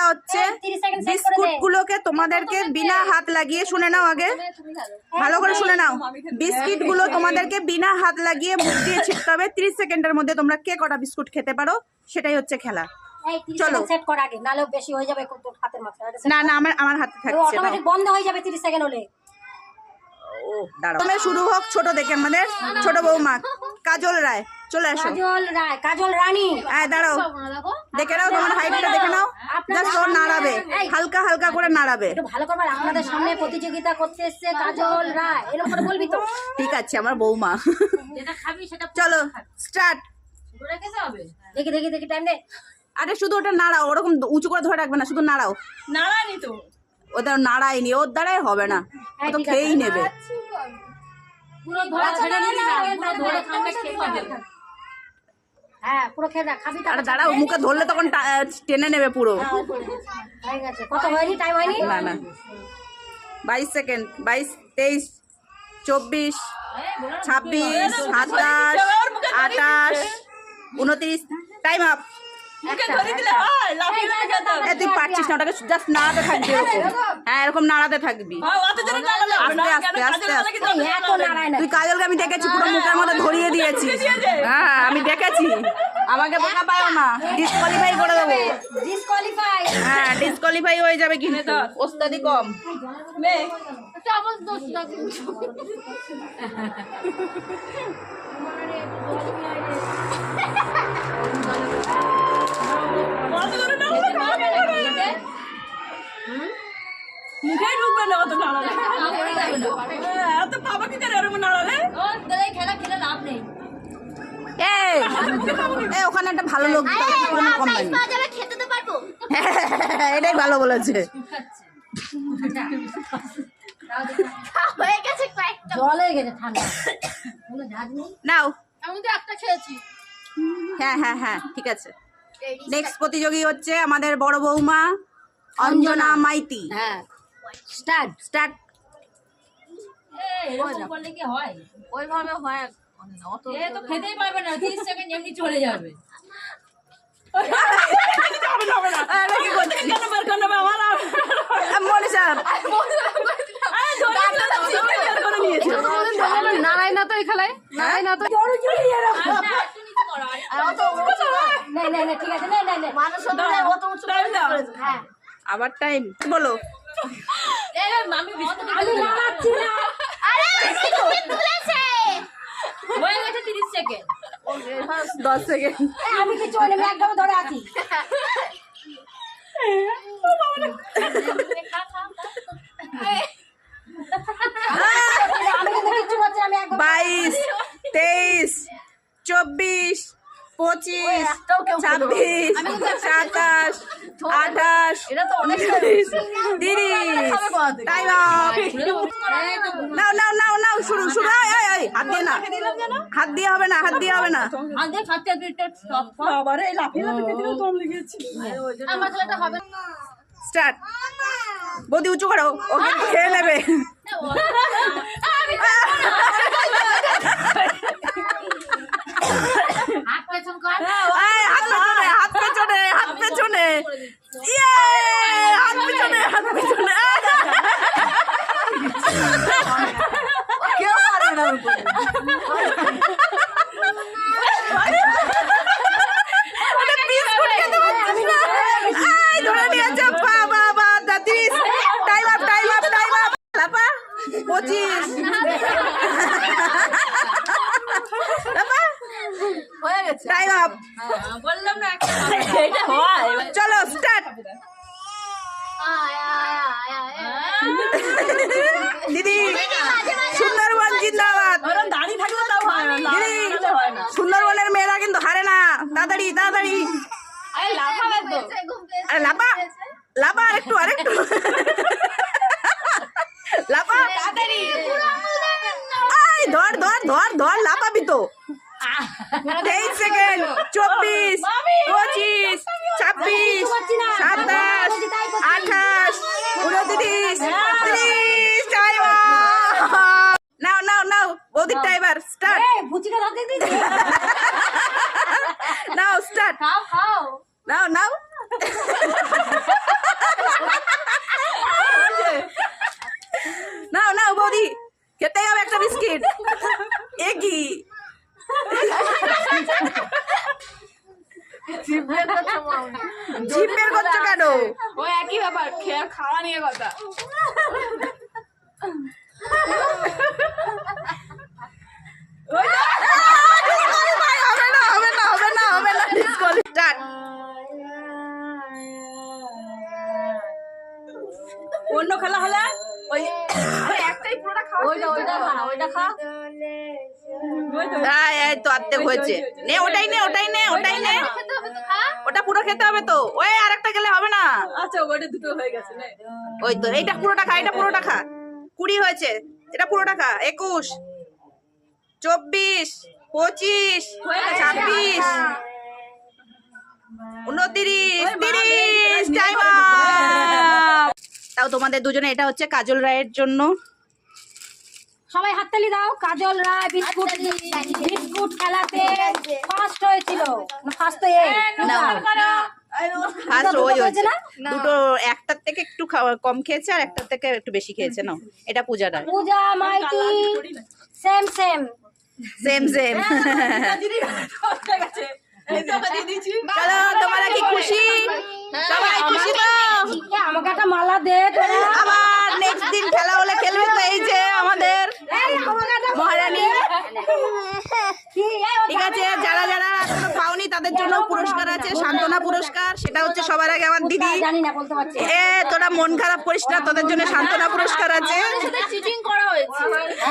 হচ্ছে বিস্কুট গুলোকে তোমাদেরকে বিনা হাত লাগিয়ে, শুনে নাও আগে, ভালো করে শুনে নাও, বিস্কিট গুলো তোমাদেরকে বিনা হাত লাগিয়ে মুখ দিয়ে ছিটতে হবে। 30 সেকেন্ডের মধ্যে তোমরা কে কটা বিস্কুট খেতে পারো সেটাই হচ্ছে খেলা। চলো সেট কর আগে, নালে বেশি হয়ে যাবে হাতের মাথায়। না না, আমার হাতে থাকছে, অটোমেটিক বন্ধ হয়ে যাবে 30 সেকেন্ড হলে। ও দাঁড়াও, তুমি শুরু হোক ছোট দেখে, আমাদের ছোট বৌমা কাজল রায় চলে আসো। কাজল রায়, কাজল রানী, হ্যাঁ দাঁড়াও, দেখে নাও তোমার হাইটটা দেখে নাও, জাস্ট ও নাড়াবে, হালকা হালকা করে নাড়াবে। একটু ভালো করে, আমাদের সামনে প্রতিযোগিতা করতে এসেছে কাজল রায়, এরকম করে বলবি তো? ঠিক আছে আমার বৌমা, যেটা খাবি সেটা। চলো স্টার্ট। দেখি দেখি দেখি, টাইম দে। আরে শুধু ওটা নাড়াও, ওরকম উঁচু করে ধরে রাখবে না, শুধু নাড়াও। নাড়াইনি তো, ওটা নাড়াইনি, ওর দ্বারাই হবে না, ও তো খেয়েই নেবে। পুরো ধরে ছেড়ে দিবি না, পুরো ধরে খাবে, খেয়ে নেবে। হ্যাঁ পুরো খেয়ে না, খাবি। আরে দাঁড়াও, মুখে ধরলে তখন টেনে নেবে পুরো। হয়ে গেছে, কত হয়নি, টাইম হয়নি। না না, 22 সেকেন্ড, 22, 23, 24, 26, 27, 28, 29, টাইম আপ। তুই পারছিস না, ওটাকে জাস্ট নাড়াতে থাকবি, হ্যাঁ এরকম নাড়াতে থাকবি, আস্তে আস্তে আস্তে। তুই কাজলকে আমি দেখেছি পুরো মুখের মধ্যে ধরিয়ে দিয়েছি, হ্যাঁ আমি দেখেছি, আমাকে বোকা পাও না, ডিসকোয়ালিফাই করে দেবো। ডিসকোয়ালিফাই, হ্যাঁ ডিসকোয়ালিফাই হয়ে যাবে, কিন্তু ওস্তাদি কম। মুখে ঢুকবে না অত নাড়ালে, এত পাবা কি করে এরকম নাড়ালে? ও দাদাই খেলা খেলে লাভ নেই। এই ওখানে একটা ভালো লোক খেতে তো পারবো, এটাই ভালো বলেছে। জল হয়ে গেছে ঠান্ডা, নাও। আমি তো একটা খেয়েছি। হ্যাঁ হ্যাঁ হ্যাঁ ঠিক আছে। নেক্সট প্রতিযোগী হচ্ছে আমাদের বড় বৌমা অঞ্জনা মাইতি। হ্যাঁ স্টার্ট স্টার্ট। এরকম করলে কি হয়? ওইভাবে হয়, অত এ তো খেতেই পারবে না, 30 সেকেন্ড এমনি চলে যাবে। নারায় না তো এই খেলায়, নারায় না তো। আবার টাইম বলো। হয়ে গেছে 30 সেকেন্ড, 10 সেকেন্ড। আমি কিছু একদম ধরে আছি। 22, 23, 24, 25, 26, 27, 28, 29, 30। Time up. নাও নাও নাও নাও, শুরু শুরু। হাত দিয়ে না, হাত দিয়ে হবে না, হাত দিয়ে হবে না। স্টার্ট। বৌদি উঁচু করো, ওকে খেয়ে নেবে। হাত পেছনে, হাত পেছনে, হাত পেছনে, হাত পেছনে, হাত পেছনে। কেউ পারে না, ধরে নিয়েছে। বাবা 30, time up, time up, time up. 25, হয়ে গেছে, টাইম আপ। বললাম না এটা হয়। চলো স্টার্ট। দিদি সুন্দরবন জিন্দাবাদ। দিদি সুন্দরবনের মেয়েরা কিন্তু হারে না, তাড়াতাড়ি তাড়াতাড়ি। আরে লাফা, লাফা আরেকটু, আরেকটু লাফা তাড়াতাড়ি। ধর ধর ধর ধর, লাফাবি তো। 23 সেকেন্ড, 24, 25, 26, 27, 28, 29, 30। টাইম নাও নাও নাও, বৌদির টাইমার স্টার্ট। নাও স্টার্ট, নাও নাও। বের করছো কেন? ওই একই ব্যাপার, খাওয়া নিয়ে কথা। হবে না স্টার্ট। অন্য খেলা হলে ওই একটাই পুরোটা খাওয়া, ওইটা খা। এই তো অর্ধেক হয়েছে, নে ওটাই নে ওটা পুরো খেতে হবে তো, ওই আরেকটা গেলে হবে না। আচ্ছা ওইটা দুটো হয়ে গেছে। ওই তো এইটা পুরোটা খা, এটা পুরোটা খা। 20 হয়েছে, এটা পুরোটা খা। 21, 24, 25, 26, 29, 30, টাইম আপ। তাও তোমাদের দুজনে এটা হচ্ছে কাজল রায়ের জন্য। সবাই হাততালি দাও। কাজল রায় বিস্কুট খেলাতে ফার্স্ট হয়েছিল। ফার্স্ট তো ফার্স্ট ওই হয়েছে দুটো, একটার থেকে একটু কম খেয়েছে আর একটার থেকে একটু বেশি খেয়েছে। না এটা পূজা রায়। পূজা মাইতি সেম চলো তোমরা কি খুশি? সবাই খুশি তো? আমাকে একটা মালা দে। আবার নেক্সট দিন খেলা হলে খেলবে তো। এই যে আমাদের মহারানী। ঠিক আছে, যারা যারা এখনো পাওনি তাদের জন্য পুরস্কার আছে, সান্ত্বনা পুরস্কার। সেটা হচ্ছে সবার আগে আমার দিদি। জানি না বলতে পারছি। তোরা মন খারাপ করিস না, তোদের জন্য সান্ত্বনা পুরস্কার আছে। চিটিং করা হয়েছে।